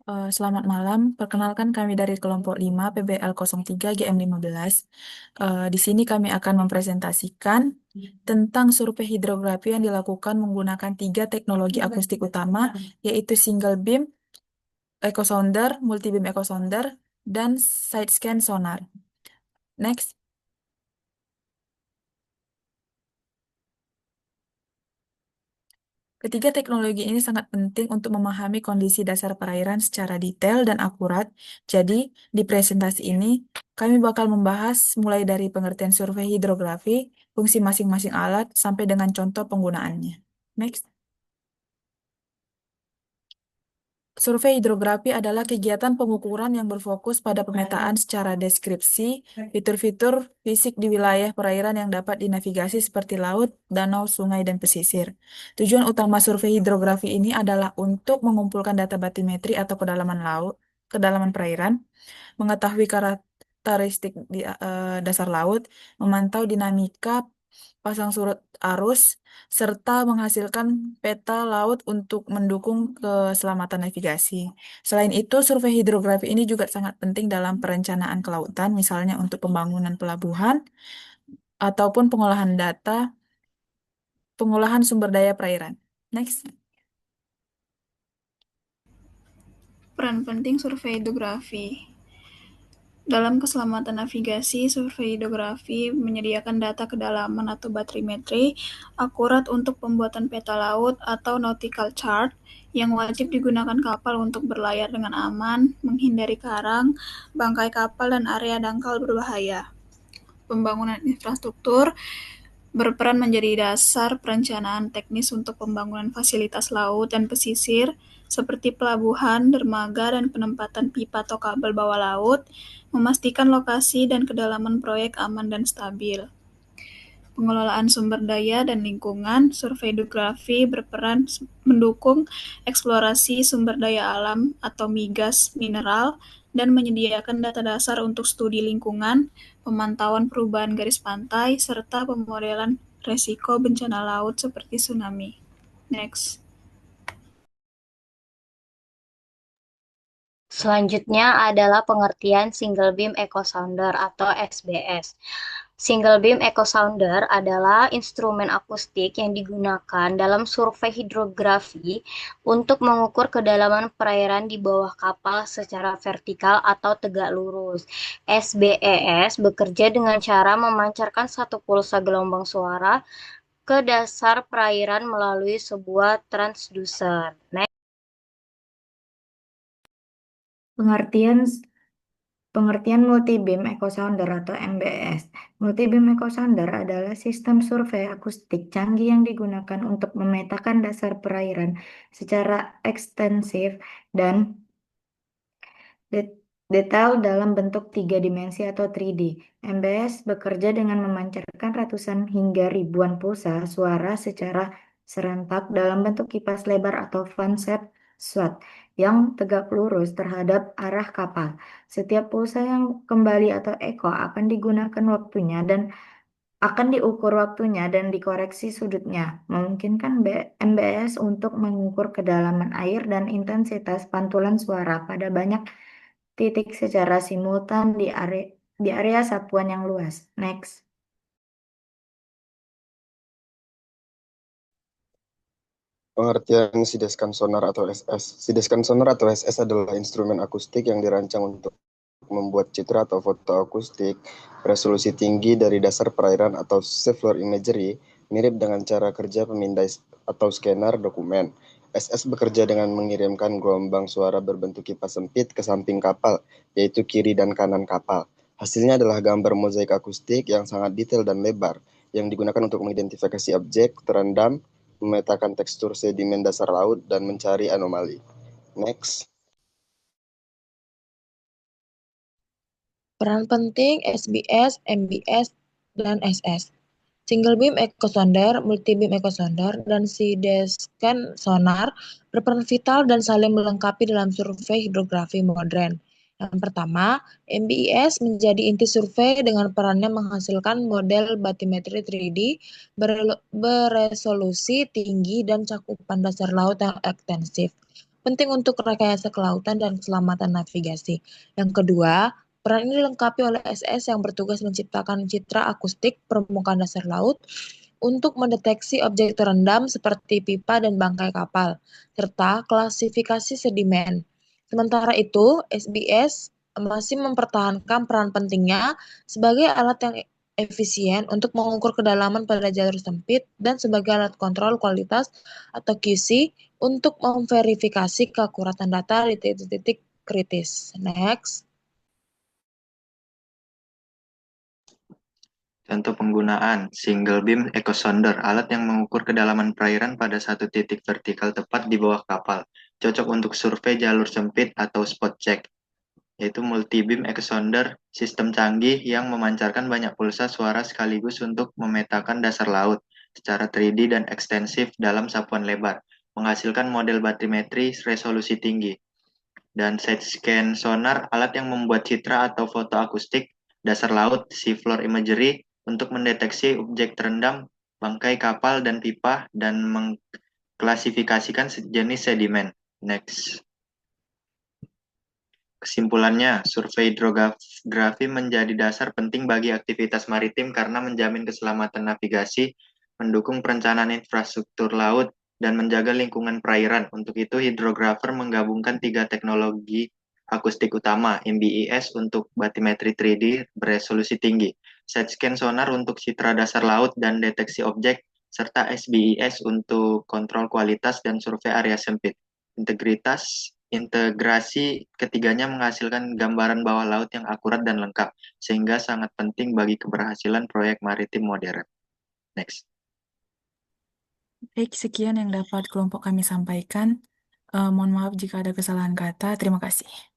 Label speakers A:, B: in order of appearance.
A: Selamat malam, perkenalkan kami dari kelompok 5 PBL 03 GM15. Di sini kami akan mempresentasikan tentang survei hidrografi yang dilakukan menggunakan tiga teknologi akustik utama, yaitu single beam, echo sounder, multi beam echo sounder, dan side scan sonar. Next. Ketiga teknologi ini sangat penting untuk memahami kondisi dasar perairan secara detail dan akurat. Jadi, di presentasi ini, kami bakal membahas mulai dari pengertian survei hidrografi, fungsi masing-masing alat, sampai dengan contoh penggunaannya. Next. Survei hidrografi adalah kegiatan pengukuran yang berfokus pada pemetaan secara deskripsi fitur-fitur fisik di wilayah perairan yang dapat dinavigasi seperti laut, danau, sungai, dan pesisir. Tujuan utama survei hidrografi ini adalah untuk mengumpulkan data batimetri atau kedalaman laut, kedalaman perairan, mengetahui karakteristik di dasar laut, memantau dinamika pasang surut arus, serta menghasilkan peta laut untuk mendukung keselamatan navigasi. Selain itu, survei hidrografi ini juga sangat penting dalam perencanaan kelautan, misalnya untuk pembangunan pelabuhan ataupun pengolahan sumber daya perairan. Next.
B: Peran penting survei hidrografi. Dalam keselamatan navigasi, survei hidrografi menyediakan data kedalaman atau batrimetri akurat untuk pembuatan peta laut atau nautical chart yang wajib digunakan kapal untuk berlayar dengan aman, menghindari karang, bangkai kapal, dan area dangkal berbahaya. Pembangunan infrastruktur berperan menjadi dasar perencanaan teknis untuk pembangunan fasilitas laut dan pesisir, seperti pelabuhan, dermaga, dan penempatan pipa atau kabel bawah laut, memastikan lokasi dan kedalaman proyek aman dan stabil. Pengelolaan sumber daya dan lingkungan, survei hidrografi berperan mendukung eksplorasi sumber daya alam atau migas mineral dan menyediakan data dasar untuk studi lingkungan, pemantauan perubahan garis pantai, serta pemodelan resiko bencana laut seperti tsunami. Next.
C: Selanjutnya adalah pengertian Single Beam Echo Sounder atau SBS. Single Beam Echo Sounder adalah instrumen akustik yang digunakan dalam survei hidrografi untuk mengukur kedalaman perairan di bawah kapal secara vertikal atau tegak lurus. SBES bekerja dengan cara memancarkan satu pulsa gelombang suara ke dasar perairan melalui sebuah transducer.
D: Pengertian Pengertian multi-beam echo sounder atau MBS. Multi-beam echo sounder adalah sistem survei akustik canggih yang digunakan untuk memetakan dasar perairan secara ekstensif dan detail dalam bentuk tiga dimensi atau 3D. MBS bekerja dengan memancarkan ratusan hingga ribuan pulsa suara secara serentak dalam bentuk kipas lebar atau fan-shaped SWAT yang tegak lurus terhadap arah kapal. Setiap pulsa yang kembali atau echo akan diukur waktunya dan dikoreksi sudutnya, memungkinkan MBS untuk mengukur kedalaman air dan intensitas pantulan suara pada banyak titik secara simultan di area satuan yang luas. Next.
E: Pengertian sidescan sonar atau SS. Sidescan sonar atau SS adalah instrumen akustik yang dirancang untuk membuat citra atau foto akustik resolusi tinggi dari dasar perairan atau seafloor imagery, mirip dengan cara kerja pemindai atau scanner dokumen. SS bekerja dengan mengirimkan gelombang suara berbentuk kipas sempit ke samping kapal, yaitu kiri dan kanan kapal. Hasilnya adalah gambar mozaik akustik yang sangat detail dan lebar, yang digunakan untuk mengidentifikasi objek terendam, memetakan tekstur sedimen dasar laut, dan mencari anomali. Next.
F: Peran penting SBS, MBS, dan SS. Single beam echo sounder, multi beam echo sounder, dan sidescan sonar berperan vital dan saling melengkapi dalam survei hidrografi modern. Yang pertama, MBS menjadi inti survei dengan perannya menghasilkan model batimetri 3D beresolusi tinggi dan cakupan dasar laut yang ekstensif. penting untuk rekayasa kelautan dan keselamatan navigasi. Yang kedua, peran ini dilengkapi oleh SS yang bertugas menciptakan citra akustik permukaan dasar laut untuk mendeteksi objek terendam seperti pipa dan bangkai kapal, serta klasifikasi sedimen. Sementara itu, SBS masih mempertahankan peran pentingnya sebagai alat yang efisien untuk mengukur kedalaman pada jalur sempit dan sebagai alat kontrol kualitas atau QC untuk memverifikasi keakuratan data di titik-titik kritis. Next.
G: Contoh penggunaan single beam echo sounder, alat yang mengukur kedalaman perairan pada satu titik vertikal tepat di bawah kapal, cocok untuk survei jalur sempit atau spot check, yaitu multi beam echo sounder, sistem canggih yang memancarkan banyak pulsa suara sekaligus untuk memetakan dasar laut secara 3D dan ekstensif dalam sapuan lebar, menghasilkan model batimetri resolusi tinggi. Dan side scan sonar, alat yang membuat citra atau foto akustik dasar laut, seafloor imagery, untuk mendeteksi objek terendam, bangkai kapal dan pipa, dan mengklasifikasikan jenis sedimen. Next. Kesimpulannya, survei hidrografi menjadi dasar penting bagi aktivitas maritim karena menjamin keselamatan navigasi, mendukung perencanaan infrastruktur laut, dan menjaga lingkungan perairan. Untuk itu, hidrografer menggabungkan 3 teknologi akustik utama, MBES untuk batimetri 3D beresolusi tinggi, side scan sonar untuk citra dasar laut dan deteksi objek, serta SBES untuk kontrol kualitas dan survei area sempit. Integrasi ketiganya menghasilkan gambaran bawah laut yang akurat dan lengkap, sehingga sangat penting bagi keberhasilan proyek maritim modern. Next.
A: Baik, sekian yang dapat kelompok kami sampaikan. Mohon maaf jika ada kesalahan kata. Terima kasih.